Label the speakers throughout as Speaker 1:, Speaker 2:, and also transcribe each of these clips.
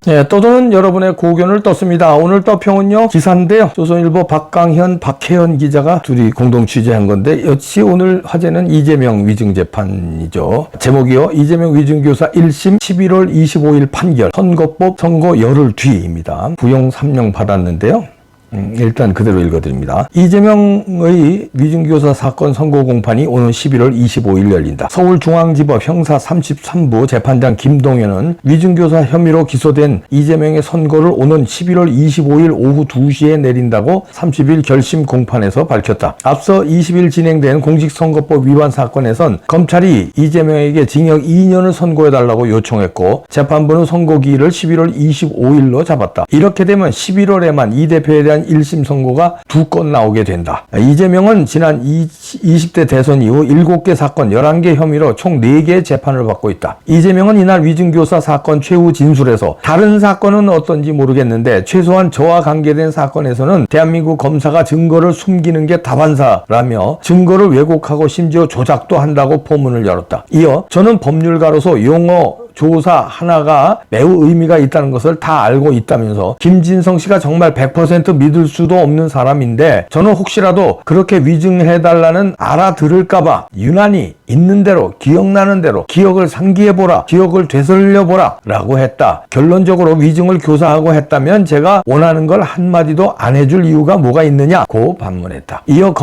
Speaker 1: 네, 떠도는 여러분의 고견을 떴습니다. 오늘 떠평은요, 기사인데요. 조선일보 박강현, 박혜연 기자가 둘이 공동 취재한 건데, 역시 오늘 화제는 이재명 위증재판이죠. 제목이요, 이재명 위증교사 1심 11월 25일 판결, 선거법 선거 열흘 뒤입니다. 구형 3년 받았는데요. 일단 그대로 읽어드립니다. 이재명의 위증교사 사건 선고 공판이 오는 11월 25일 열린다. 서울중앙지법 형사 33부 재판장 김동현은 위증교사 혐의로 기소된 이재명의 선고를 오는 11월 25일 오후 2시에 내린다고 30일 결심 공판에서 밝혔다. 앞서 20일 진행된 공직선거법 위반 사건에선 검찰이 이재명에게 징역 2년을 선고해달라고 요청했고 재판부는 선고기일을 11월 25일로 잡았다. 이렇게 되면 11월에만 이 대표에 대한 1심 선고가 2건 나오게 된다. 이재명은 지난 20대 대선 이후 7개 사건 11개 혐의로 총 4개의 재판을 받고 있다. 이재명은 이날 위증교사 사건 최후 진술에서 다른 사건은 어떤지 모르겠는데 최소한 저와 관계된 사건에서는 대한민국 검사가 증거를 숨기는 게 다반사라며 증거를 왜곡하고 심지어 조작도 한다고 포문을 열었다. 이어 저는 법률가로서 용어 조사 하나가 매우 의미가 있다는 것을 다 알고 있다면서 김진성 씨가 정말 100% 믿을 수도 없는 사람인데 저는 혹시라도 그렇게 위증해달라는 알아들을까봐 유난히 있는 대로 기억나는 대로 기억을 상기해보라, 기억을 되살려보라 라고 했다. 결론적으로 위증을 교사하고 했다면 제가 원하는 걸 한마디도 안 해줄 이유가 뭐가 있느냐고 반문했다. 이어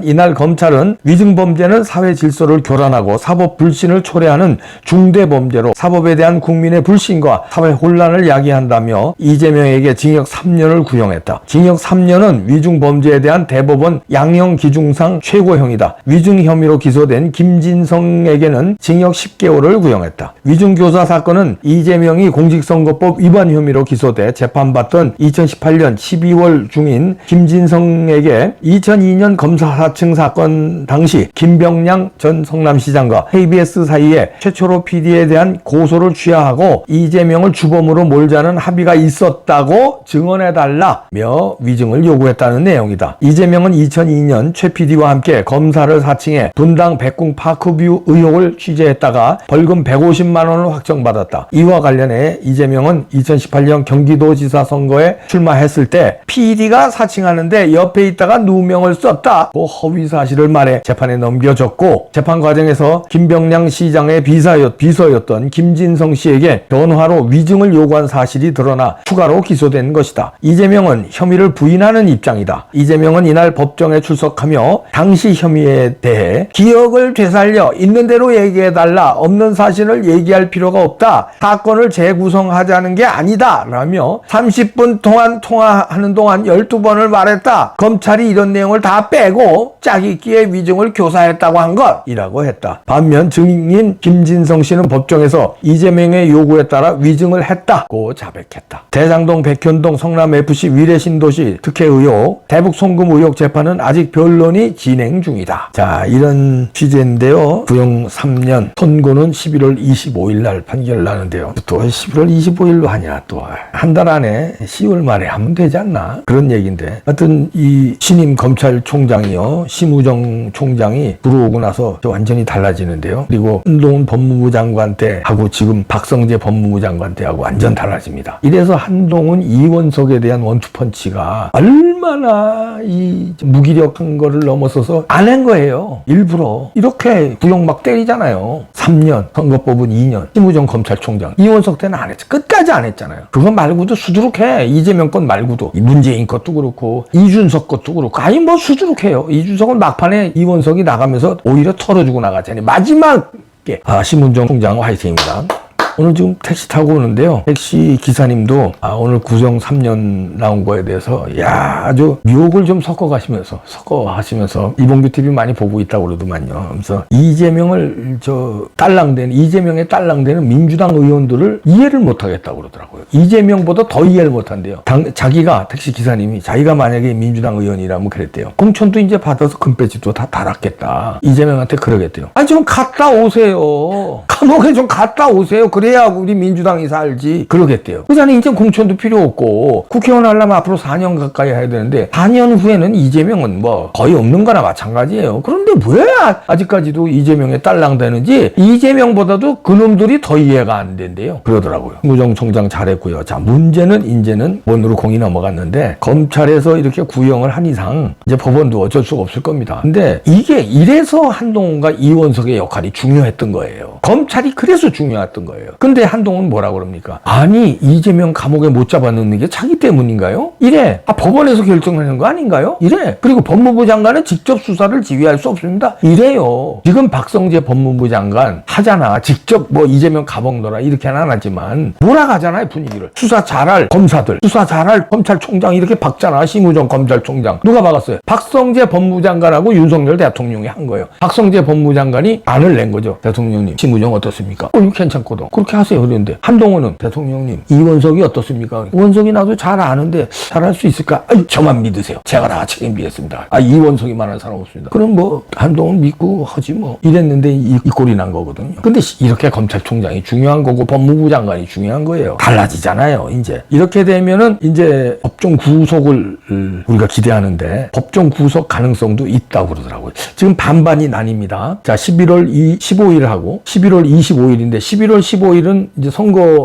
Speaker 1: 이날 검찰은 위증범죄는 사회 질서를 교란하고 사법 불신을 초래하는 중대범죄로 사법에 대한 국민의 불신과 사회 혼란을 야기한다며 이재명에게 징역 3년을 구형했다. 징역 3년은 위증범죄에 대한 대법원 양형 기준상 최고형이다. 위증 혐의로 기소된 김진성에게는 징역 10개월을 구형했다. 위증교사 사건은 이재명이 공직선거법 위반 혐의로 기소돼 재판받던 2018년 12월 중인 김진성에게 2002년 검사 사칭 사건 당시 김병량 전 성남시장과 KBS 사이에 최초로 PD에 대한 고소를 취하하고 이재명을 주범으로 몰자는 합의가 있었다고 증언해달라며 위증을 요구했다는 내용이다. 이재명은 2002년 최 PD와 함께 검사를 사칭해 분당 백궁 파크뷰 의혹을 취재했다가 벌금 150만 원을 확정받았다. 이와 관련해 이재명은 2018년 경기도지사 선거에 출마했을 때 PD가 사칭하는데 옆에 있다가 누명을 썼다고 허위 사실을 말해 재판에 넘겨졌고 재판 과정에서 김병량 시장의 비서였던 김진성 씨에게 변화로 위증을 요구한 사실이 드러나 추가로 기소된 것이다. 이재명은 혐의를 부인하는 입장이다. 이재명은 이날 법정에 출석하며 당시 혐의에 대해 기억을 되살려 있는 대로 얘기해달라, 없는 사실을 얘기할 필요가 없다, 사건을 재구성하자는 게 아니다 라며 30분 동안 통화하는 동안 12번을 말했다. 검찰이 이런 내용을 다 빼고 짜깁기에 위증을 교사했다고 한 것이라고 했다. 반면 증인 김진성 씨는 법정에서 이재명의 요구에 따라 위증을 했다고 자백했다. 대장동, 백현동, 성남FC 위례신도시 특혜 의혹, 대북 송금 의혹 재판은 아직 변론이 진행 중이다. 자, 이런 취재인데요. 구형 3년, 선고는 11월 25일 날 판결 나는데요. 또 11월 25일로 하냐, 또 한 달 안에 10월 말에 하면 되지 않나? 그런 얘기인데 하여튼 이 신임 검찰총장이요, 심우정 총장이 들어오고 나서 완전히 달라지는데요. 그리고 한동훈 법무부 장관 때하고 지금 박성재 법무부 장관 때하고 완전 달라집니다. 이래서 한동훈 이원석에 대한 원투펀치가 얼마나 이 무기력한 거를 넘어서서 안 한 거예요. 일부러 이렇게 구형 막 때리잖아요. 3년, 선거법은 2년, 심우정 검찰총장, 이원석 때는 안 했죠. 끝까지 안 했잖아요. 그거 말고도 수두룩해. 이재명 건 말고도 문재인 것도 그렇고 이준석 것도 그렇고 아니 뭐 수두룩해요. 이준석은 막판에 이원석이 나가면서 오히려 털어주고 나가잖아요. 마지막에 심우정 총장 화이팅입니다. 오늘 지금 택시 타고 오는데요. 택시 기사님도 오늘 구형 3년 나온 거에 대해서 아주 미혹을 좀 섞어하시면서 이봉규 TV 많이 보고 있다고 그러더만요. 그래서 이재명의 딸랑되는 민주당 의원들을 이해를 못하겠다고 그러더라고요. 이재명보다 더 이해를 못한대요. 자기가 택시 기사님이 자기가 만약에 민주당 의원이라면 그랬대요. 공천도 이제 받아서 금배지도 다 달았겠다. 이재명한테 그러겠대요. 좀 갔다 오세요. 감옥에 좀 갔다 오세요. 그래 그래야 우리 민주당이 살지 그러겠대요. 그래서 인천 공천도 필요 없고 국회의원 하려면 앞으로 4년 가까이 해야 되는데 4년 후에는 이재명은 뭐 거의 없는 거나 마찬가지예요. 그런데 왜 아직까지도 이재명에 딸랑대는지 이재명보다도 그놈들이 더 이해가 안 된대요. 그러더라고요. 무정청장 잘했고요. 자, 문제는 이제는 원으로 공이 넘어갔는데 검찰에서 이렇게 구형을 한 이상 이제 법원도 어쩔 수가 없을 겁니다. 근데 이게 이래서 한동훈과 이원석의 역할이 중요했던 거예요. 검찰이 그래서 중요했던 거예요. 근데 한동훈은 뭐라고 그럽니까? 아니 이재명 감옥에 못 잡아넣는 게 자기 때문인가요? 이래. 법원에서 결정하는 거 아닌가요? 이래. 그리고 법무부 장관은 직접 수사를 지휘할 수 없습니다. 이래요. 지금 박성재 법무부 장관 하잖아. 직접 뭐 이재명 감옥 넣어라 이렇게는 안 하지만 몰아가잖아요 분위기를. 수사 잘할 검사들, 수사 잘할 검찰총장 이렇게 박잖아. 심우정 검찰총장. 누가 박았어요? 박성재 법무부 장관하고 윤석열 대통령이 한 거예요. 박성재 법무부 장관이 안을 낸 거죠. 대통령님 심우정 어떻습니까? 이거 괜찮거든. 그렇게 하세요. 그런데 한동훈은 대통령님 이원석이 어떻습니까? 원석이 나도 잘 아는데 잘할 수 있을까? 아유, 저만 믿으세요. 제가 다 책임지겠습니다. 이원석이만한 사람 없습니다. 그럼 뭐 한동훈 믿고 하지 뭐 이랬는데 이 꼴이 난 거거든요. 근데 이렇게 검찰총장이 중요한 거고 법무부 장관이 중요한 거예요. 달라지잖아요. 이제 이렇게 되면은 이제 법정 구속을 우리가 기대하는데 법정 구속 가능성도 있다고 그러더라고요. 지금 반반이 나뉩니다. 자, 11월 15일하고 11월 25일인데 11월 15일은 이제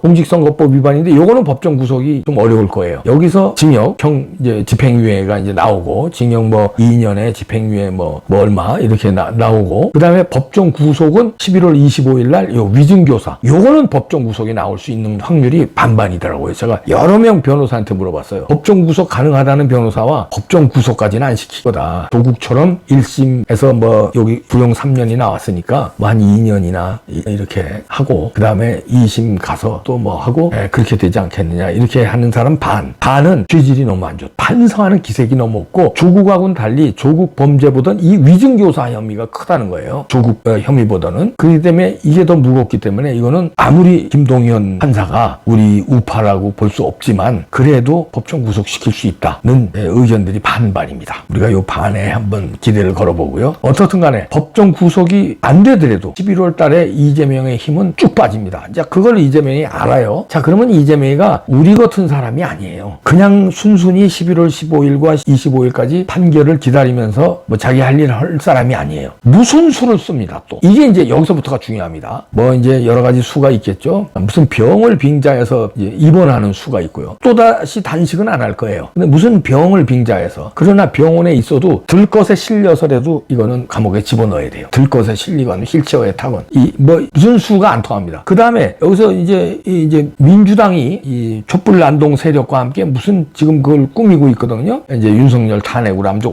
Speaker 1: 공직선거법 위반인데 요거는 법정 구속이 좀 어려울 거예요. 여기서 징역형 이제 집행유예가 이제 나오고 징역 뭐 2년에 집행유예 뭐 얼마 이렇게 나오고 그다음에 법정 구속은 11월 25일 날 요 위증교사 요거는 법정 구속이 나올 수 있는 확률이 반반이더라고요. 제가 여러 명 변호사한테 물어봤어요. 법정 구속 가능하다는 변호사와 법정 구속까지는 안 시킬 거다. 조국처럼 1심에서 뭐 여기 구형 3년이 나왔으니까 뭐 한 2년이나 이렇게 하고 그다음에 2심 가서 또 뭐 하고 그렇게 되지 않겠느냐 이렇게 하는 사람 반은 죄질이 너무 안 좋다. 반성하는 기색이 너무 없고 조국하고는 달리 조국 범죄보다는 이 위증교사 혐의가 크다는 거예요. 조국 혐의보다는. 그렇기 때문에 이게 더 무겁기 때문에 이거는 아무리 김동연 판사가 우리 우파라고 볼 수 없지만 그래도 법정 구속시킬 수 있다는 의견들이 반반입니다. 우리가 이 반에 한번 기대를 걸어보고요. 어떻든 간에 법정 구속이 안 되더라도 11월 달에 이재명의 힘은 쭉 빠집니다. 자, 그걸 이재명이 알아요. 자, 그러면 이재명이가 우리 같은 사람이 아니에요. 그냥 순순히 11월 15일과 25일까지 판결을 기다리면서 뭐 자기 할 일 할 사람이 아니에요. 무슨 수를 씁니다, 또. 이게 이제 여기서부터가 중요합니다. 뭐 이제 여러 가지 수가 있겠죠. 무슨 병을 빙자해서 이제 입원하는 수가 있고요. 또다시 단식은 안 할 거예요. 근데 무슨 병을 빙자해서. 그러나 병원에 있어도 들것에 실려서라도 이거는 감옥에 집어넣어야 돼요. 들것에 실리건 휠체어에 타건. 뭐 무슨 수가 안 통합니다. 그 다음에 여기서 이제 민주당이 이 촛불 난동 세력과 함께 무슨 지금 그걸 꾸미고 있거든요. 이제 윤석열 탄핵으로 하면서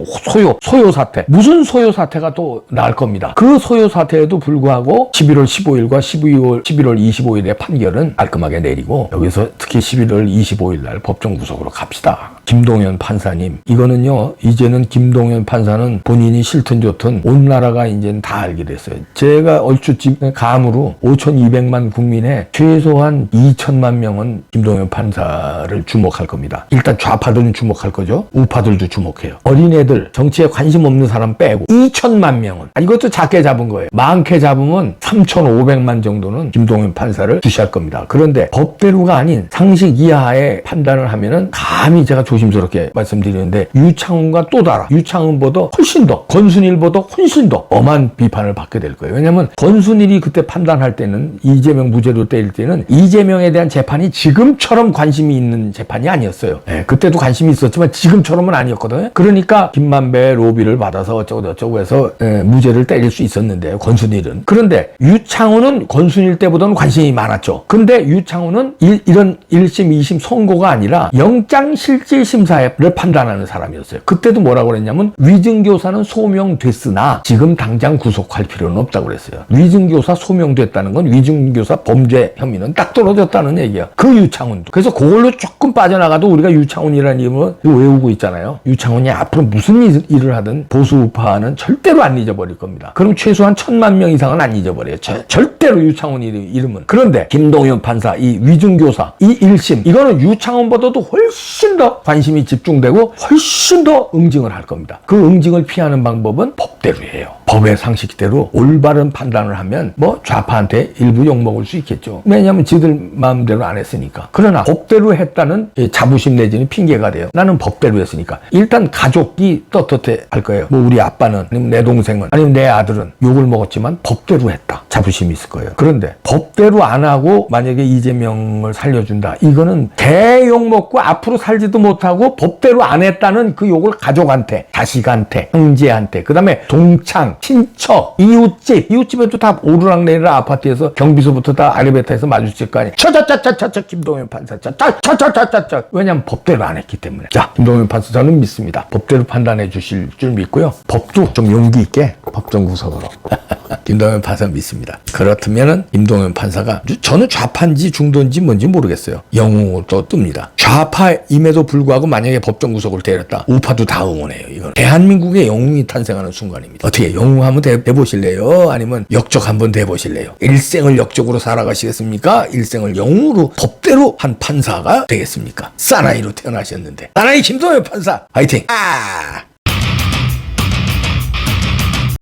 Speaker 1: 소요 사태. 무슨 소요 사태가 또 날 겁니다. 그 소요 사태에도 불구하고 11월 15일과 11월 25일의 판결은 깔끔하게 내리고 여기서 특히 11월 25일 날 법정 구속으로 갑시다. 김동연 판사님, 이거는요, 이제는 김동연 판사는 본인이 싫든 좋든 온 나라가 이제는 다 알게 됐어요. 제가 얼추 감으로 5,200만 국민의 최소한 2천만 명은 김동연 판사를 주목할 겁니다. 일단 좌파들은 주목할 거죠. 우파들도 주목해요. 어린애들, 정치에 관심 없는 사람 빼고 2천만 명은, 이것도 작게 잡은 거예요. 많게 잡으면 3,500만 정도는 김동연 판사를 주시할 겁니다. 그런데 법대로가 아닌 상식 이하의 판단을 하면은 감히 제가 조심스럽게 말씀드리는데 유창훈과 또 달라. 유창훈보다 훨씬 더, 권순일보다 훨씬 더 엄한 비판을 받게 될 거예요. 왜냐하면 권순일이 그때 판단할 때는 이재명 무죄로 때릴 때는 이재명에 대한 재판이 지금처럼 관심이 있는 재판이 아니었어요. 그때도 관심이 있었지만 지금처럼은 아니었거든요. 그러니까 김만배의 로비를 받아서 어쩌고 해서 무죄를 때릴 수 있었는데 권순일은. 그런데 유창훈은 권순일 때보다는 관심이 많았죠. 근데 유창훈은 이런 1심, 2심 선고가 아니라 영장실질심사를 판단하는 사람이었어요. 그때도 뭐라고 그랬냐면 위증교사는 소명됐으나 지금 당장 구속할 필요는 없다고 그랬어요. 위증교사 소명됐다는 건 위증교사 범죄 혐의는 딱 떨어졌다는 얘기야. 그 유창훈도. 그래서 그걸로 조금 빠져나가도 우리가 유창훈이라는 이름을 외우고 있잖아요. 유창훈이 앞으로 무슨 일을 하든 보수 우파는 절대로 안 잊어버릴 겁니다. 그럼 최소한 1,000만 명 이상은 안 잊어버려요. 절대로 유창훈 이름은. 그런데 김동연 판사, 이 위증교사, 이 1심, 이거는 유창훈보다도 훨씬 더 관심이 집중되고 훨씬 더 응징을 할 겁니다. 그 응징을 피하는 방법은 법대로 해요. 법의 상식대로 올바른 판단을 하면 뭐 좌파한테 일부 욕먹을 수 있겠죠. 왜냐하면 지들 마음대로 안 했으니까. 그러나 법대로 했다는 자부심 내지는 핑계가 돼요. 나는 법대로 했으니까. 일단 가족이 떳떳해 할 거예요. 뭐 우리 아빠는 아니면 내 동생은 아니면 내 아들은 욕을 먹었지만 법대로 했다. 자부심이 있을 거예요. 그런데 법대로 안 하고 만약에 이재명을 살려준다. 이거는 대욕 먹고 앞으로 살지도 못하고 법대로 안 했다는 그 욕을 가족한테, 자식한테, 형제한테, 그 다음에 동창, 친척, 이웃집에도 다 오르락내리락 아파트에서 경비소부터 다 엘리베이터에서 마주칠 거 아니에요. 차차차차차 김동연 판사 차차차차차 왜냐면 법대로 안 했기 때문에. 자, 김동연 판사 저는 믿습니다. 법대로 판단해 주실 줄 믿고요. 법도 좀 용기 있게 법정구속으로 김동연 판사 믿습니다. 그렇다면은 김동연 판사가 저는 좌파인지 중도인지 뭔지 모르겠어요. 영웅으로 또 뜹니다. 좌파임에도 불구하고 만약에 법정구속을 때렸다. 우파도 다 응원해요. 이건 대한민국의 영웅이 탄생하는 순간입니다. 어떻게 영웅 한번 돼보실래요? 아니면 역적 한번 돼보실래요? 일생을 역적으로 살아가시겠습니까? 일생을 영웅으로 법대로 한 판사가 되겠습니까? 사나이로 태어나셨는데 사나이 김동연 판사 화이팅!